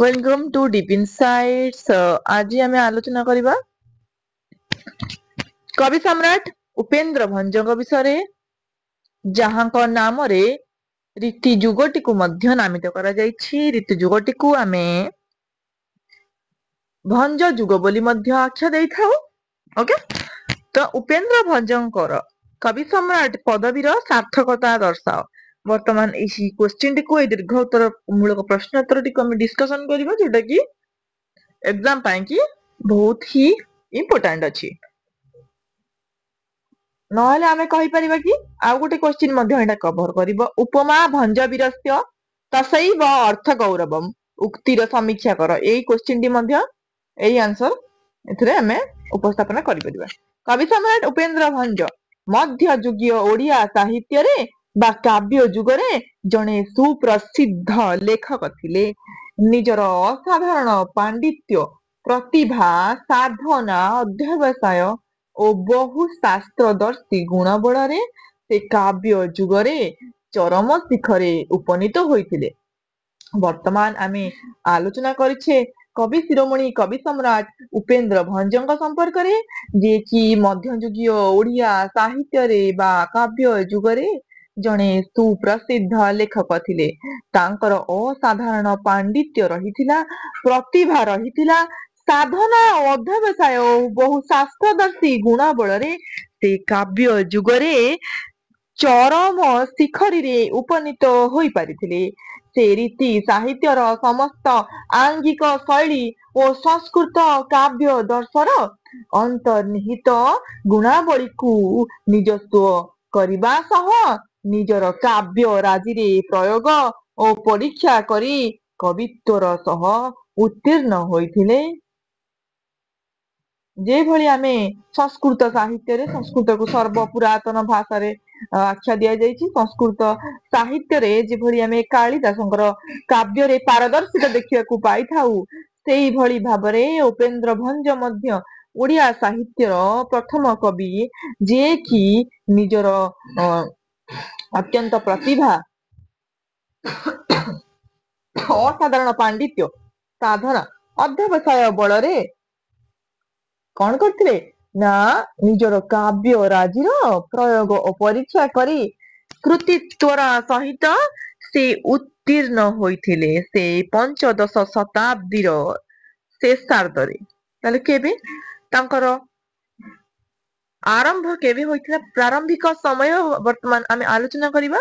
Welcome to deep insights. आज आम आलोचना करबा कवि सम्राट उपेन्द्र भंजक विषय जहां नाम रे रीति जुगटी को मध्य नामित करा जायछि। रीति जुगटी को आमे भंज जुग बोली मध्य आख्या देई थाउ। ओके, तो उपेन्द्र भंजकर कवि सम्राट पदवीर सार्थकता दर्शाओ। वर्तमान इसी क्वेश्चन टी को दीर्घ उत्तर मूलक प्रश्न उत्तर टी को डिस्कशन करबा जोटा कि एग्जाम पाई की बहुत ही इंपोर्टेंट अछि। नहले आमे कहि परिबा कि आ गोटे क्वेश्चन मध्य एटा कवर करबो। उपमा भंज विरस्य तसैव अर्थ गौरवम उक्तिर समीक्षा कर। एई क्वेश्चन टी मध्य एई आंसर एथरे आमे उपस्थापन करि परिबा। कवि सम्राट उपेन्द्र भंज मध्य युगीय ओडिया साहित्य रे बा काव्य जुगरे जणे सुप्रसिद्ध लेखक थिले। निजर असाधारण पांडित्य प्रतिभा साधना अध्यवसाय ओ बहु शास्त्रदर्शी गुण बଳରେ से काव्य जुगरे चरम शिखरे उपनीत होइथिले। वर्तमान आमे आलोचना करिछे कवि शिरोमणि कवि सम्राट उपेन्द्र भंजक संपर्क रे, जे कि मध्ययुगीय ओडिया साहित्य रे बा काव्य जुगरे जणे सुप्रसिद्ध लेखक थिले। तांकर असाधारण पांडित्य रहिथिला, प्रतिभा रहिथिला, साधना और अध्यवसाय बहु शास्त्रदर्शी गुण बଳରେ से काव्य जुगरे चरम शिखरी रे उपनीत होई पारिथिले। से रीति साहित्यर समस्त आंगिक शैली और संस्कृत काव्य दर्शर अंतर्निहित गुणावली को निजस्व करिबा सह निजर काव्य राजी रे प्रयोग और परीक्षा करी कवित्वर सह उत्तीर्ण होइथिले। जे भली आमे संस्कृत साहित्य रे संस्कृत को सर्व पुरातन भाषा रे आख्या दिया जायछि। संस्कृत साहित्य रे जे भली आमे कालिदासंकर काव्य रे पारदर्शिता देखिया को पाई थाउ, सेई भली भाबरे उपेन्द्र भंज मध्य ओडिया साहित्यर प्रथम कवि, जे कि निजर अत्यंत प्रतिभा असाधारण पांडित्य साधना अध्यवसाय बଳରେ कौन करथिले ना निजर काव्य राजीर प्रयोग और परीक्षा करी कृतित्वर सहित से उत्तीर्ण होइथिले। से पंचदश शताब्दीर शेषार्धरे ताले केबे तांकर आरंभ केबे होइथिला, प्रारंभिक समय वर्तमान आमे आलोचना करिबा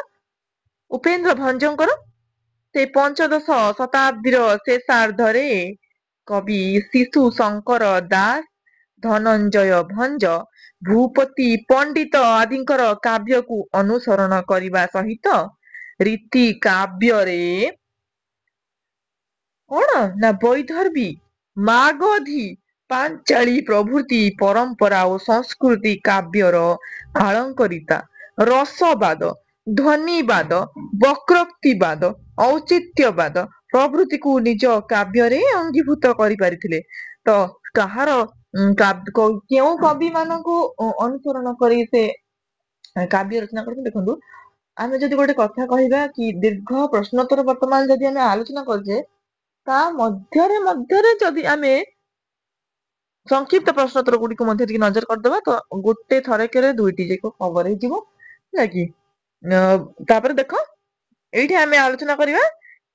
उपेन्द्र भंजकर से पंचदश शताब्दीर शेषार्धरे कवि शिशु शंकर दास, धनंजय भंज, भूपति पंडित आदिंकर काव्य को अनुसरण करिबा सहित रीति काव्य रे कौन ना वैदर्भी मागधी पांचाली प्रभृति परंपरा और संस्कृति काव्यर आलंकारिता रसवाद ध्वनिवाद वक्रोक्तिवाद औचित्यवाद प्रभृति को निज काव्य रे अंगीभूत करि पारिथिले। तो कहार केउ कवि मानकु अनुसरण करी से काव्य रचना करथि। देखंतु आमे जदि गोटे कथा कहिबा कि दीर्घ प्रश्नोत्तर वर्तमान जदि आमे आलोचना करजे ता मध्यरे जदि आमे संक्षिप्त प्रश्नोत्तर गुडी को मध्य नजर करदबा तो गोटे थरकेरे दुईटी जेको कवर हे जिवो लागी। तापर देखो एठी आमे आलोचना करिबा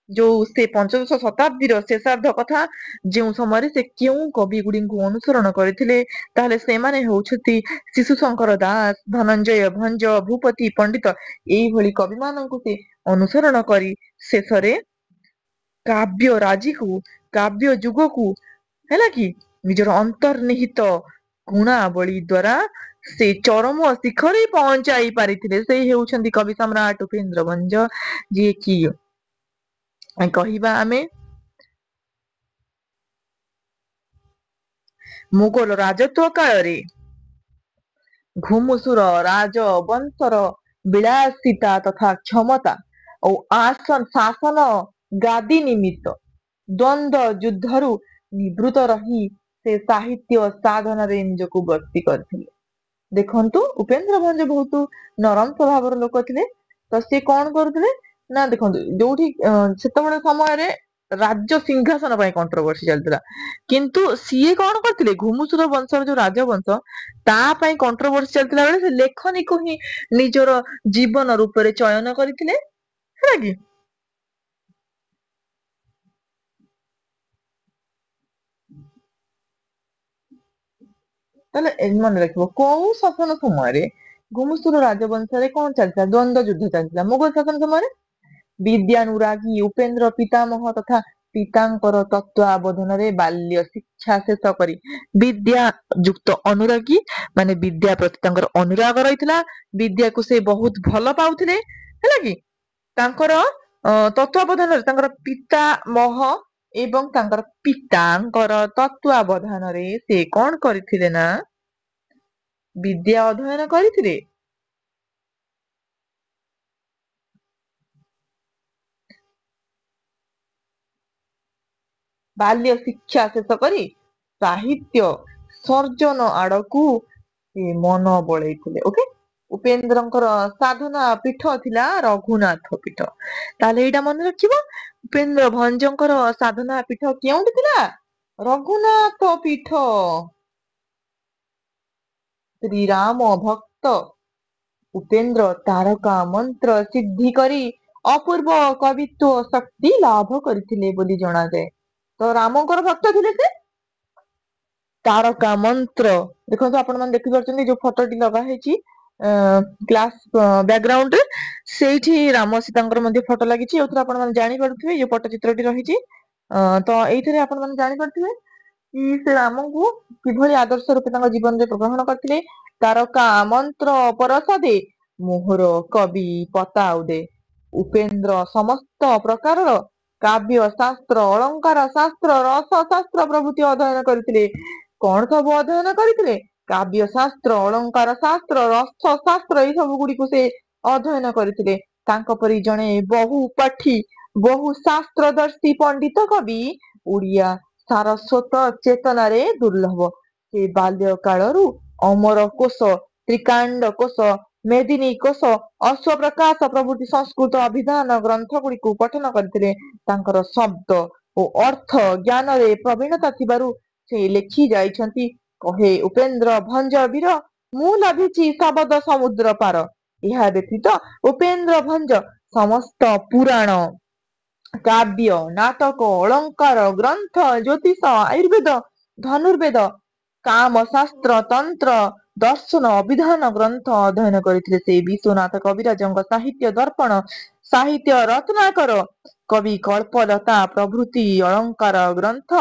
जो से पंचदश शताब्दीर शेषार्ध कथा, जो समय से क्यों कवि गुडी को अनुसरण करथिले ताहले से माने होउछथि शिशु शंकर दास, धनंजय भंज, भूपति पंडित एई भली कवि माननकु से अनुसरण करी शेषरे काव्य राजी को काव्य जुग को हैला कि निजर अंतर्निहित गुणावली द्वारा से चरम शिखरे पहुंचाई पारिथिले। से हेउछन्ति कवि सम्राट उपेन्द्र भंज, जे कि कहिबा आमे मुगल राजत्व काल घुमुसुर राजवंशर विलासिता तथा क्षमता और आसन शासन गादी निमित्त द्वंद्व युद्धरु निवृत्त रही से साहित्य साधन रे निजको व्यक्ति करथिले। देखंतु उपेन्द्र भंज बहुत नरम स्वभावर लोक थिले। तो से कौन करथिले ନା ଦେଖନ୍ତୁ ଯୋଉଠି ସେତେବେଳେ ସମୟରେ ରାଜ୍ୟ ସିଂହାସନ ପାଇଁ କଣ୍ଟ୍ରୋଭର୍ସି ଚାଲିଥିଲା, କିନ୍ତୁ ସିଏ କଣ କରିଥିଲେ ଘୁମୁସୁର ବଂଶର ଯୋଉ ରାଜବଂଶ ତା ପାଇଁ କଣ୍ଟ୍ରୋଭର୍ସି ଚାଲିଥିଲା ବେଳେ ସେ ଲେଖନୀକୁ ହିଁ ନିଜର ଜୀବନ ରୂପରେ ଚୟନ କରିଥିଲେ, ହେଲା କି। ତାହେଲେ ମନେ ରଖିବ କୋଉ ଶାସନ ସମୟରେ ଘୁମୁସୁର ରାଜବଂଶରେ କଣ ଚାଲିଥିଲା, ଦ୍ୱନ୍ଦ ଯୁଦ୍ଧ ଚାଲିଥିଲା। ମୁଗଲ ଶାସନ ସମୟରେ ବିଦ୍ୟାନୁରାଗୀ ଉପେନ୍ଦ୍ର ପିତାମହ ତଥା ପିତାଙ୍କର ତତ୍ତ୍ୱାବଧାନରେ ବାଲ୍ୟ ଶିକ୍ଷା ଶେଷ କରି ବିଦ୍ୟା ଯୁକ୍ତ ଅନୁରାଗୀ ମାନେ ବିଦ୍ୟା ପ୍ରତି ତାଙ୍କର ଅନୁରାଗ ରହିଥିଲା, ବିଦ୍ୟାକୁ ସେ ବହୁତ ଭଲ ପାଉଥିଲେ, ହେଲା କି। ତାଙ୍କର ତତ୍ତ୍ୱାବଧାନରେ ତାଙ୍କର ପିତାମହ ଏବଂ ତାଙ୍କର ପିତାଙ୍କର ତତ୍ତ୍ୱାବଧାନରେ ସେ କଣ କରିଥିଲେ ନା ବିଦ୍ୟା ଅଧ୍ୟୟନ କରିଥିଲେ। ବାଲ୍ୟ ଶିକ୍ଷା ଶେଷ କରି ସାହିତ୍ୟ ସର୍ଜନ ଆଡକୁ ସେ ମନ ବଳେଇଥିଲେ। ଓକେ, ଉପେନ୍ଦ୍ରଙ୍କର ସାଧନା ପୀଠ ଥିଲା ରଘୁନାଥ ପୀଠ। ତାହେଲେ ଏଇଟା ମନେ ରଖିବ, ଉପେନ୍ଦ୍ର ଭଞ୍ଜଙ୍କର ସାଧନା ପୀଠ କେଉଁଠି ଥିଲା? ରଘୁନାଥ ପୀଠ। ଶ୍ରୀରାମ ଭକ୍ତ ଉପେନ୍ଦ୍ର ତାରକା ମନ୍ତ୍ର ସିଦ୍ଧି କରି ଅପୂର୍ବ କବିତ୍ୱ ଶକ୍ତି ଲାଭ କରିଥିଲେ ବୋଲି ଜଣାଯାଏ। ତ ରାମଙ୍କର ଭକ୍ତ ଥିଲେ ସେ। ତାରକା ମନ୍ତ୍ର ଦେଖନ୍ତୁ ଆପଣ ମାନେ ଦେଖିପାରୁଛନ୍ତି ଯୋଉ ଫଟୋଟି ଲଗା ହେଇଛି କ୍ଲାସ ବ୍ୟାକଗ୍ରାଉଣ୍ଡ ରେ, ସେଇଠି ରାମ ସୀତାଙ୍କର ମଧ୍ୟ ଫଟୋ ଲାଗିଛି। ଏଥିରେ ଆପଣ ମାନେ ଜାଣିପାରୁଥିବେ ଯୋଉ ପଟ୍ଟଚିତ୍ରଟି ରହିଛି, ତ ଏଇଥିରେ ଆପଣ ମାନେ ଜାଣିପାରୁଥିବେ କି ସେ ରାମଙ୍କୁ କିଭଳି ଆଦର୍ଶ ରୂପେ ତାଙ୍କ ଜୀବନରେ ଗ୍ରହଣ କରିଥିଲେ। ତାରକା ମନ୍ତ୍ର ପରସାଦେ ମୋହର କବି ପତାଉଦେ। ଉପେନ୍ଦ୍ର ସମସ୍ତ ପ୍ରକାରର କାବ୍ୟ ଶାସ୍ତ୍ର ଅଳଙ୍କାର ଶାସ୍ତ୍ର ରସ ଶାସ୍ତ୍ର ପ୍ରଭୃତି ଅଧ୍ୟୟନ କରିଥିଲେ। କଣ ସବୁ ଅଧ୍ୟୟନ କରିଥିଲେ? କାବ୍ୟ ଶାସ୍ତ୍ର ଅଳଙ୍କାର ଶାସ୍ତ୍ର ରସ ଶାସ୍ତ୍ର ଏଇ ସବୁ ଗୁଡିକୁ ସେ ଅଧ୍ୟୟନ କରିଥିଲେ। ତାଙ୍କ ପରି ଜଣେ ବହୁ ପାଠୀ ବହୁ ଶାସ୍ତ୍ରଦର୍ଶୀ ପଣ୍ଡିତ କବି ଓଡିଆ ସାରସ୍ୱତ ଚେତନାରେ ଦୁର୍ଲଭ। ସେ ବାଲ୍ୟ କାଳରୁ ଅମର କୋଶ ତ୍ରିକାଣ୍ଡ କୋଶ ମେଦିନୀ କୋଶ ଅଶ୍ୱପ୍ରକାଶ ପ୍ରଭୃତି ସଂସ୍କୃତ ଅଭିଧାନ ଗ୍ରନ୍ଥ ଗୁଡିକୁ ପଠନ କରିଥିଲେ। ତାଙ୍କର ଶବ୍ଦ ଓ ଅର୍ଥ ଜ୍ଞାନରେ ପ୍ରବୀଣତା ଥିବାରୁ ସେ ଲେଖି ଯାଇଛନ୍ତି, କହେ ଉପେନ୍ଦ୍ର ଭଞ୍ଜ ବୀର ମୁଁ ଲଭିଛି ଶବଦ ସମୁଦ୍ର ପାର। ଏହା ବ୍ୟତୀତ ଉପେନ୍ଦ୍ର ଭଞ୍ଜ ସମସ୍ତ ପୁରାଣ କାବ୍ୟ ନାଟକ ଅଳଙ୍କାର ଗ୍ରନ୍ଥ ଜ୍ୟୋତିଷ ଆୟୁର୍ବେଦ ଧନୁର୍ବେଦ କାମ ଶାସ୍ତ୍ର ତନ୍ତ୍ର ଦର୍ଶନ ଅଭିଧାନ ଗ୍ରନ୍ଥ ଅଧ୍ୟୟନ କରିଥିଲେ। ସେ ବିଶ୍ୱନାଥ କବିରାଜଙ୍କ ସାହିତ୍ୟ ଦର୍ପଣ ସାହିତ୍ୟ ରତ୍ନାକର କବି କଳ୍ପଲତା ପ୍ରଭୃତି ଅଳଙ୍କାର ଗ୍ରନ୍ଥ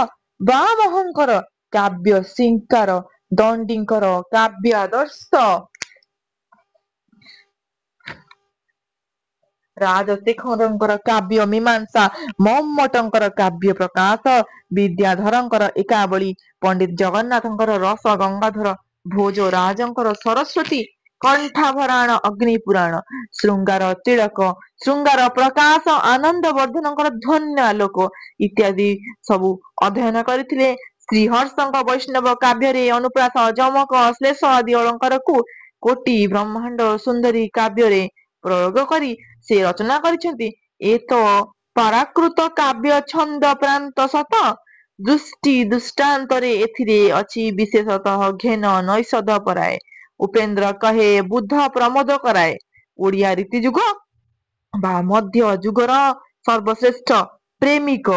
ବାମହଙ୍କର କାବ୍ୟ ସିଙ୍କାର ଦଣ୍ଡିଙ୍କର କାବ୍ୟାଦର୍ଶ ରାଜଶେଖରଙ୍କର କାବ୍ୟ ମୀମାଂସା ମମ୍ମଟଙ୍କର କାବ୍ୟ ପ୍ରକାଶ ବିଦ୍ୟାଧରଙ୍କର ଏକାବଳୀ ପଣ୍ଡିତ ଜଗନ୍ନାଥଙ୍କର ରସ ଗଙ୍ଗାଧର ଭୋଜ ରାଜଙ୍କର ସରସ୍ୱତୀ କଣ୍ଠାଭରାଣ ଅଗ୍ନି ପୁରାଣ ଶୃଙ୍ଗାର ତିଳକ ଶୃଙ୍ଗାର ପ୍ରକାଶ ଆନନ୍ଦ ବର୍ଦ୍ଧନଙ୍କର ଧ୍ୱନ୍ୟ ଆଲୋକ ଇତ୍ୟାଦି ସବୁ ଅଧ୍ୟୟନ କରିଥିଲେ। ଶ୍ରୀହର୍ଷଙ୍କ ବୈଷ୍ଣବ କାବ୍ୟରେ ଅନୁପ୍ରାସ ଯମକ ଶ୍ଲେଷ ଆଦି ଅଳଙ୍କାରକୁ କୋଟି ବ୍ରହ୍ମାଣ୍ଡ ସୁନ୍ଦରୀ କାବ୍ୟରେ ପ୍ରୟୋଗ କରି ସେ ରଚନା କରିଛନ୍ତି। ଏ ତ ପରାକୃତ କାବ୍ୟ ଛନ୍ଦ ପ୍ରାନ୍ତ ସତ ଦୃଷ୍ଟି ଦୃଷ୍ଟାନ୍ତରେ ଏଥିରେ ଅଛି ବିଶେଷତଃ ଘେନ ନୈଷଧ ପରାଏ। ଉପେନ୍ଦ୍ର କହେ ବୁଦ୍ଧ ପ୍ରମୋଦ କରାଏ। ଓଡିଆ ରୀତି ଯୁଗ ବା ମଧ୍ୟ ଯୁଗର ସର୍ବଶ୍ରେଷ୍ଠ ପ୍ରେମିକ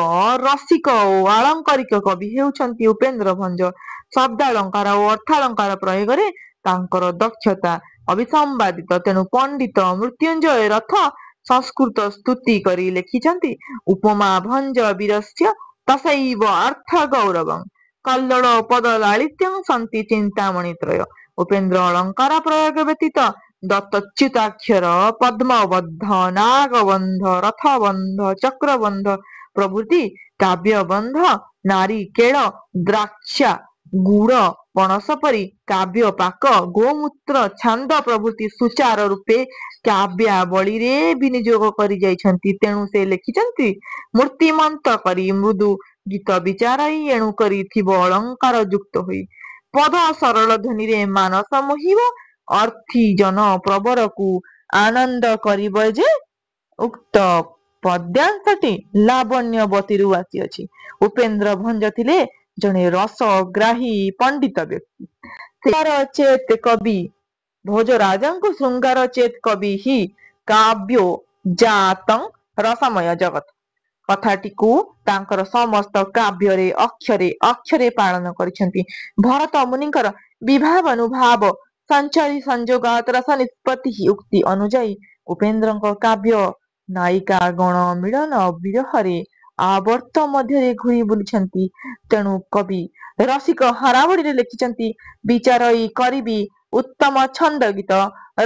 ରସିକ ଓ ଆଳଙ୍କରିକ କବି ହେଉଛନ୍ତି ଉପେନ୍ଦ୍ର ଭଞ୍ଜ। ଶବ୍ଦାଳଙ୍କାର ଓ ଅର୍ଥାଳଙ୍କାର ପ୍ରୟୋଗରେ ତାଙ୍କର ଦକ୍ଷତା ଅବିସମ୍ବାଦିତ। ତେଣୁ ପଣ୍ଡିତ ମୃତ୍ୟୁଞ୍ଜୟ ରଥ ସଂସ୍କୃତ ସ୍ତୁତି କରି ଲେଖିଛନ୍ତି, ଉପମା ଭଞ୍ଜ ବୀରସ୍ୟ ତସୈବ ଅର୍ଥ ଗୌରବଂ କଲ୍ଲୋଳ ପଦ ଲାଳିତ୍ୟଂ ସନ୍ତି ଚିନ୍ତାମଣି ତ୍ରୟ। ଉପେନ୍ଦ୍ର ଅଳଙ୍କାର ପ୍ରୟୋଗ ବ୍ୟତୀତ ଦତ୍ତଚ୍ୟୁତାକ୍ଷର ପଦ୍ମବଦ୍ଧ ନାଗବନ୍ଧ ରଥବନ୍ଧ ଚକ୍ରବନ୍ଧ ପ୍ରଭୃତି କାବ୍ୟବନ୍ଧ ନାରିକେଳ ଦ୍ରାକ୍ଷା ଗୁଡ଼ ପଣସ ପରି କାବ୍ୟ ପାକ ଗୋମୂତ୍ର ଛାନ୍ଦ ପ୍ରଭୃତି ସୁଚାର ରୂପେ କାବ୍ୟାବଳୀରେ ବିନିଯୋଗ କରି ଯାଇଛନ୍ତି। ତେଣୁ ସେ ଲେଖିଛନ୍ତି, ମୂର୍ତ୍ତିମନ୍ତ କରି ମୃଦୁ ଗୀତ ବିଚାରାଇ ଏଣୁ କରି ଥିବ ଅଳଙ୍କାର ଯୁକ୍ତ ହୋଇ ପଦ ସରଳ ଧ୍ୱନିରେ ମାନସ ମୋହିବ ଅର୍ଥୀ ଜନ ପ୍ରବରକୁ ଆନନ୍ଦ କରିବ ଯେ उक्त पद्यांशटी लावण्यवतीरू आसीअछि। उपेन्द्र भंज थिले जणे रसग्राही पंडित व्यक्ति। शृंगार चेत कवि भोजराजଙ୍କୁ ଶୃଙ୍ଗାର ଚେତ୍ କବି ହି କାବ୍ୟୋ ଜାତଂ ରସମୟ ଜଗତ। କଥାଟିକୁ ତାଙ୍କର ସମସ୍ତ କାବ୍ୟରେ ଅକ୍ଷରେ ଅକ୍ଷରେ ପାଳନ କରିଛନ୍ତି। ଭରତ ମୁନିଙ୍କର ବିଭାବାନୁଭାବ ସଞ୍ଚରି ସଂଯୋଗାତ ରସ ନିଷ୍ପତ୍ତି ଉକ୍ତି ଅନୁଯାୟୀ ଉପେନ୍ଦ୍ରଙ୍କ କାବ୍ୟ ନାୟିକା ଗଣ ମିଳନ ବିରହରେ ଆବର୍ତ୍ତ ମଧ୍ୟରେ ଘୂରି ବୁଲିଛନ୍ତି। ତେଣୁ କବି ରସିକ ହରାବଳିରେ ଲେଖିଛନ୍ତି ବିଚାରଇ କରିବି ଉତ୍ତମ ଛନ୍ଦ ଗୀତ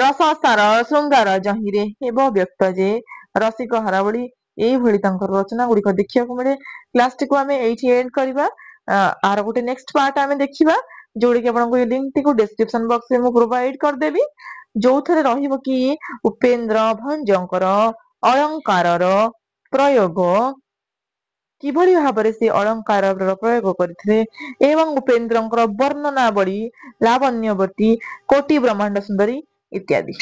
ରସସାର ଶୃଙ୍ଗାର ଯହିଁରେ ହେବ ବ୍ୟକ୍ତ ଯେ ରସିକ ହରାବଳି ଏଇଭଳି ତାଙ୍କର ରଚନା ଗୁଡିକ ଦେଖିବାକୁ ମିଳେ। କ୍ଲାସଟିକୁ ଆମେ ଏଇଠି ଏଣ୍ଡ କରିବା। ଆର ଗୋଟେ ନେକ୍ସଟ ପାର୍ଟ ଆମେ ଦେଖିବା ଯୋଉଟାକି ଆପଣଙ୍କୁ ଏ ଲିଙ୍କଟିକୁ ଡେସକ୍ରିପସନ ବକ୍ସରେ ମୁଁ ପ୍ରୋଭାଇଡ କରିଦେବି, ଯୋଉଥିରେ ରହିବ କି ଉପେନ୍ଦ୍ର ଭଞ୍ଜଙ୍କର ଅଳଙ୍କାରର ପ୍ରୟୋଗ କିଭଳି ଭାବରେ ସେ ଅଳଙ୍କାରର ପ୍ରୟୋଗ କରିଥିଲେ ଏବଂ ଉପେନ୍ଦ୍ରଙ୍କର ବର୍ଣ୍ଣନାବଳୀ ଲାବଣ୍ୟବତୀ କୋଟି ବ୍ରହ୍ମାଣ୍ଡ ସୁନ୍ଦରୀ ଇତ୍ୟାଦି।